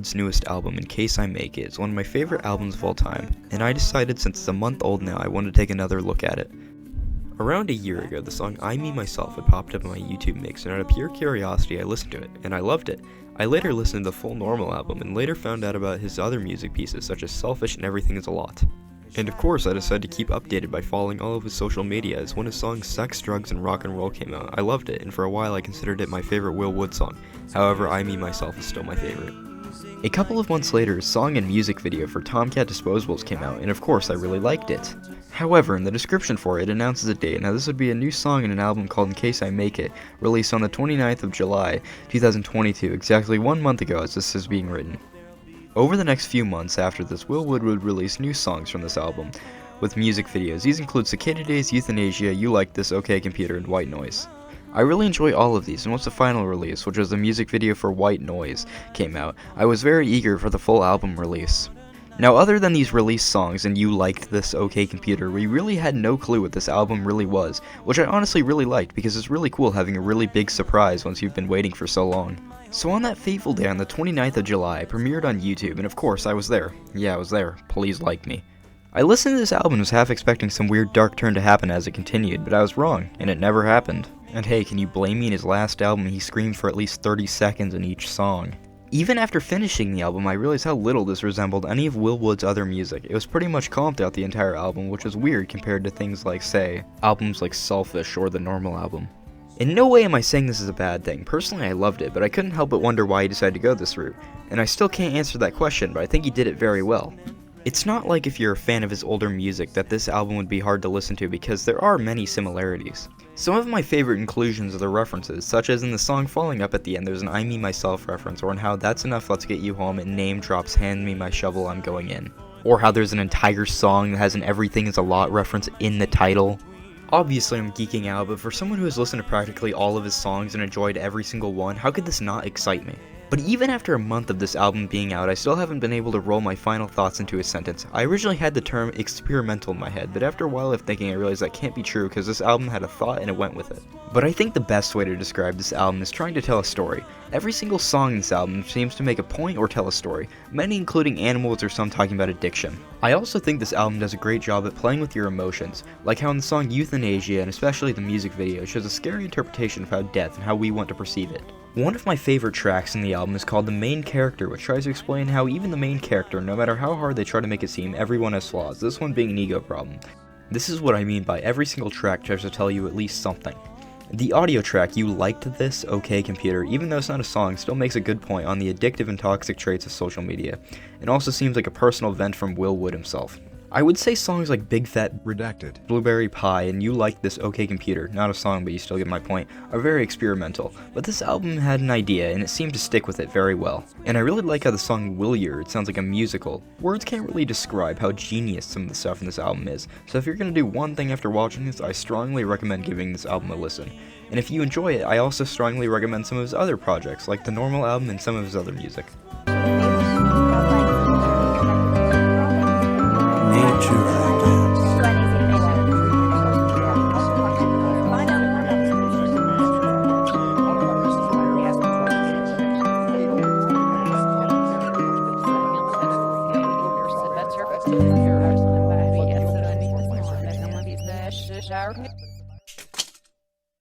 Wood's newest album, In Case I Make It, is one of my favorite albums of all time, and I decided since it's a month old now, I wanted to take another look at it. Around a year ago, the song I Me Myself had popped up in my YouTube mix, and out of pure curiosity, I listened to it, and I loved it. I later listened to the full Normal album, and later found out about his other music pieces, such as Selfish and Everything Is a Lot. And of course, I decided to keep updated by following all of his social media, as when his song Sex, Drugs, and Rock and Roll came out, I loved it, and for a while I considered it my favorite Will Wood song. However, I Me Myself is still my favorite. A couple of months later, his song and music video for Tomcat Disposables came out, and of course I really liked it. However, in the description for it, it announces a date. Now this would be a new song in an album called In Case I Make It, released on the 29th of July, 2022, exactly 1 month ago as this is being written. Over the next few months after this, Will Wood would release new songs from this album, with music videos. These include Cicada Days, Euthanasia, You Like This, OK Computer, and White Noise. I really enjoy all of these, and once the final release, which was the music video for White Noise, came out, I was very eager for the full album release. Now, other than these released songs and You Liked This, OK Computer, we really had no clue what this album really was, which I honestly really liked because it's really cool having a really big surprise once you've been waiting for so long. So on that fateful day on the 29th of July, it premiered on YouTube, and of course I was there. Yeah, I was there. Please like me. I listened to this album and was half expecting some weird dark turn to happen as it continued, but I was wrong, and it never happened. And hey, can you blame me? In his last album, he screamed for at least 30 seconds in each song. Even after finishing the album, I realized how little this resembled any of Will Wood's other music. It was pretty much comped out the entire album, which was weird compared to things like, say, albums like Selfish or the Normal album. In no way am I saying this is a bad thing. Personally, I loved it, but I couldn't help but wonder why he decided to go this route. And I still can't answer that question, but I think he did it very well. It's not like if you're a fan of his older music that this album would be hard to listen to because there are many similarities. Some of my favorite inclusions are the references, such as in the song Falling Up at the end there's an I Me Myself reference, or in how That's Enough Let's Get You Home and name drops Hand Me My Shovel I'm Going In. Or how there's an entire song that has an Everything Is a Lot reference in the title. Obviously I'm geeking out, but for someone who has listened to practically all of his songs and enjoyed every single one, how could this not excite me? But even after a month of this album being out, I still haven't been able to roll my final thoughts into a sentence. I originally had the term experimental in my head, but after a while of thinking I realized that can't be true because this album had a thought and it went with it. But I think the best way to describe this album is trying to tell a story. Every single song in this album seems to make a point or tell a story, many including animals or some talking about addiction. I also think this album does a great job at playing with your emotions, like how in the song Euthanasia and especially the music video shows a scary interpretation of how death and how we want to perceive it. One of my favorite tracks in the album is called The Main Character, which tries to explain how even the main character, no matter how hard they try to make it seem, everyone has flaws, this one being an ego problem. This is what I mean by every single track tries to tell you at least something. The audio track, You Liked This, OK Computer, even though it's not a song, still makes a good point on the addictive and toxic traits of social media. It also seems like a personal vent from Will Wood himself. I would say songs like Big Fat Redacted, Blueberry Pie, and You Like This, OK Computer, not a song but you still get my point, are very experimental, but this album had an idea and it seemed to stick with it very well. And I really like how the song Willier, it sounds like a musical. Words can't really describe how genius some of the stuff in this album is, so if you're gonna do one thing after watching this, I strongly recommend giving this album a listen. And if you enjoy it, I also strongly recommend some of his other projects, like the Normal album and some of his other music. Shower.